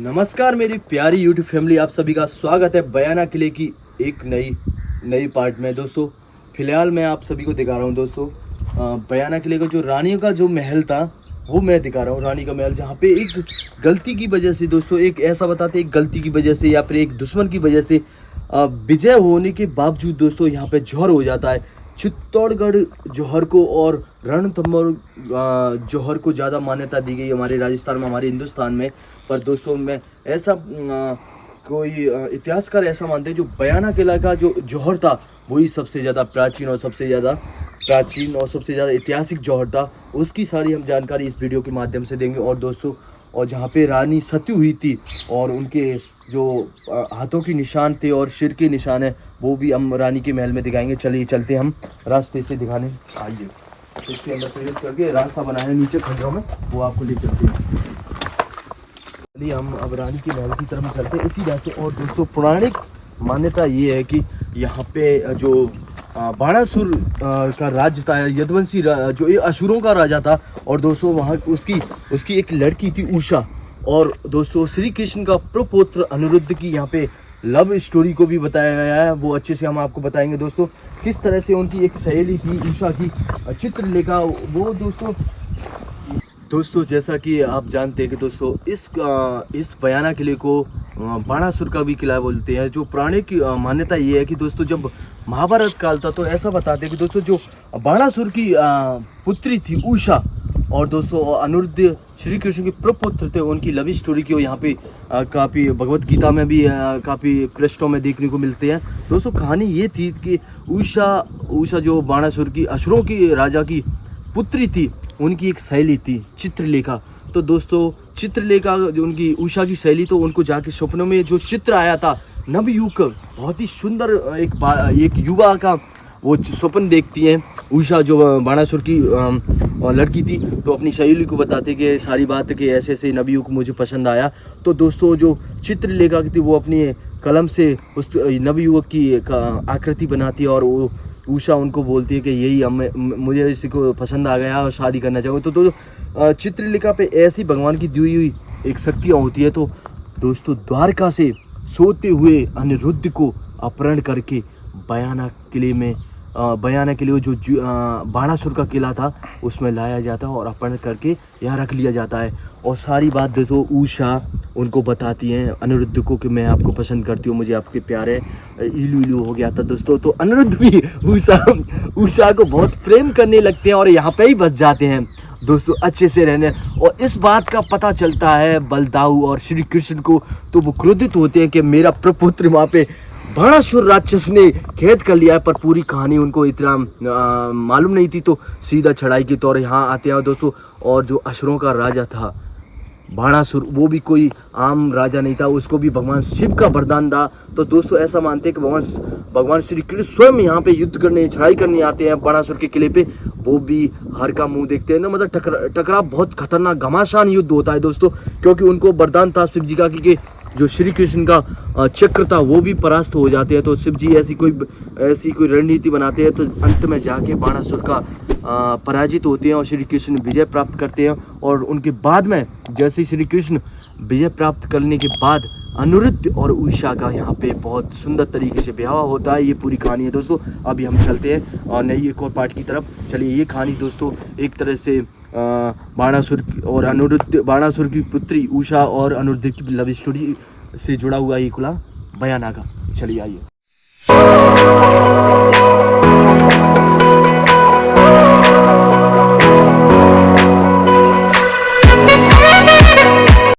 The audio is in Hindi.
नमस्कार मेरी प्यारी यूट्यूब फैमिली, आप सभी का स्वागत है बयाना किले की एक नई पार्ट में। दोस्तों फिलहाल मैं आप सभी को दिखा रहा हूँ दोस्तों बयाना किले का जो रानियों का जो महल था वो मैं दिखा रहा हूँ। रानी का महल जहाँ पे एक गलती की वजह से दोस्तों, एक ऐसा बताते एक गलती की वजह से या फिर एक दुश्मन की वजह से विजय होने के बावजूद दोस्तों यहाँ पे जौहर हो जाता है। चित्तौड़गढ़ जौहर को और रणथंभौर जौहर को ज़्यादा मान्यता दी गई हमारे राजस्थान में, हमारे हिंदुस्तान में। पर दोस्तों मैं ऐसा कोई इतिहासकार ऐसा मानते हैं जो बयाना किला का जो जौहर था वही सबसे ज़्यादा प्राचीन और सबसे ज़्यादा ऐतिहासिक जौहर था। उसकी सारी हम जानकारी इस वीडियो के माध्यम से देंगे। और दोस्तों और जहाँ पे रानी सती हुई थी और उनके जो हाथों के निशान थे और सिर के निशान है वो भी हम रानी के महल में दिखाएंगे। चलिए चलते हम रास्ते से दिखाने, आइए। इसके अंदर प्रवेश करके रास्ता बना है नीचे खंडरों में, वो आपको ले चलते हैं। चलिए हम अब रानी के महल की तरफ चलते हैं इसी रास्ते। और दोस्तों पौराणिक मान्यता ये है कि यहाँ पे जो बाणासुर का राज्य था, यदुवंशी जो ये असुरों का राजा था। और दोस्तों वहाँ उसकी एक लड़की थी उषा। और दोस्तों श्री कृष्ण का प्रपौत्र अनिरुद्ध की यहाँ पे लव स्टोरी को भी बताया गया है, वो अच्छे से हम आपको बताएंगे। दोस्तों किस तरह से उनकी एक सहेली थी उषा की चित्रलेखा, वो दोस्तों जैसा कि आप जानते हैं कि दोस्तों इस बयाना किले को बाणासुर का भी किला बोलते हैं। जो पौराणिक मान्यता ये है कि दोस्तों जब महाभारत काल था तो ऐसा बताते हैं कि दोस्तों जो बाणासुर की पुत्री थी उषा और दोस्तों अनिरुद्ध श्री कृष्ण के प्रपुत्र थे, उनकी लव स्टोरी की यहाँ पे काफ़ी भगवत गीता में भी काफ़ी पृष्ठों में देखने को मिलते हैं। दोस्तों कहानी ये थी कि उषा जो बाणासुर की असुरों की राजा की पुत्री थी, उनकी एक सहेली थी चित्रलेखा। तो दोस्तों चित्रलेखा जो उनकी उषा की सहेली, तो उनको जाके सपनों में जो चित्र आया था नवयुवक, बहुत ही सुंदर एक युवा का वो स्वप्न देखती हैं उषा जो बाणासुर की लड़की थी। तो अपनी सहेली को बताते कि सारी बात कि ऐसे ऐसे नवयुवक मुझे पसंद आया। तो दोस्तों जो चित्रलेखा की थी वो अपनी कलम से उस नवयुवक की एक आकृति बनाती है और वो उषा उनको बोलती है कि यही मुझे इसी को पसंद आ गया और शादी करना चाहूँगी। तो चित्रलेखा पे ऐसी भगवान की दी हुई एक शक्तियाँ होती है। तो दोस्तों द्वारका से सोते हुए अनिरुद्ध को अपहरण करके बयाना किले जो बाणासुर का किला था उसमें लाया जाता है और अपहरण करके यहाँ रख लिया जाता है। और सारी बात दोस्तों उषा उनको बताती हैं अनिरुद्ध को कि मैं आपको पसंद करती हूँ, मुझे आपके प्यार है। इलू हो गया था दोस्तों। तो अनिरुद्ध भी उषा को बहुत प्रेम करने लगते हैं और यहाँ पे ही बस जाते हैं दोस्तों अच्छे से रहने। और इस बात का पता चलता है बलदाऊ और श्री कृष्ण को, तो वो क्रोधित होते हैं कि मेरा प्रपुत्र वहाँ पे बाणासुर राक्षस ने कैद कर लिया है। पर पूरी कहानी उनको इतना मालूम नहीं थी, तो सीधा चढ़ाई के तौर यहाँ आते हैं दोस्तों। और जो असुरों का राजा था बाणासुर, वो भी कोई आम राजा नहीं था, उसको भी भगवान शिव का वरदान था। तो दोस्तों ऐसा मानते हैं कि भगवान श्री कृष्ण स्वयं यहाँ पे युद्ध करने, चढ़ाई करने आते हैं बाणासुर के किले पे। वो भी हर का मुंह देखते हैं ना, मतलब टकराव बहुत खतरनाक घमासान युद्ध होता है दोस्तों, क्योंकि उनको वरदान था शिव जी का कि जो श्री कृष्ण का चक्र था वो भी परास्त हो जाते हैं। तो शिव जी ऐसी कोई रणनीति बनाते हैं, तो अंत में जाके बाणासुर का पराजित होते हैं और श्री कृष्ण विजय प्राप्त करते हैं। और उनके बाद में जैसे श्री कृष्ण विजय प्राप्त करने के बाद अनिरुद्ध और उषा का यहाँ पे बहुत सुंदर तरीके से ब्याह होता है। ये पूरी कहानी है दोस्तों। अभी हम चलते हैं और नई एक और पार्ट की तरफ। चलिए ये कहानी दोस्तों एक तरह से बाणासुर की पुत्री उषा और अनिरुद्ध की लव स्टोरी से जुड़ा हुआ ये खुला बयाना का। चलिए आइए।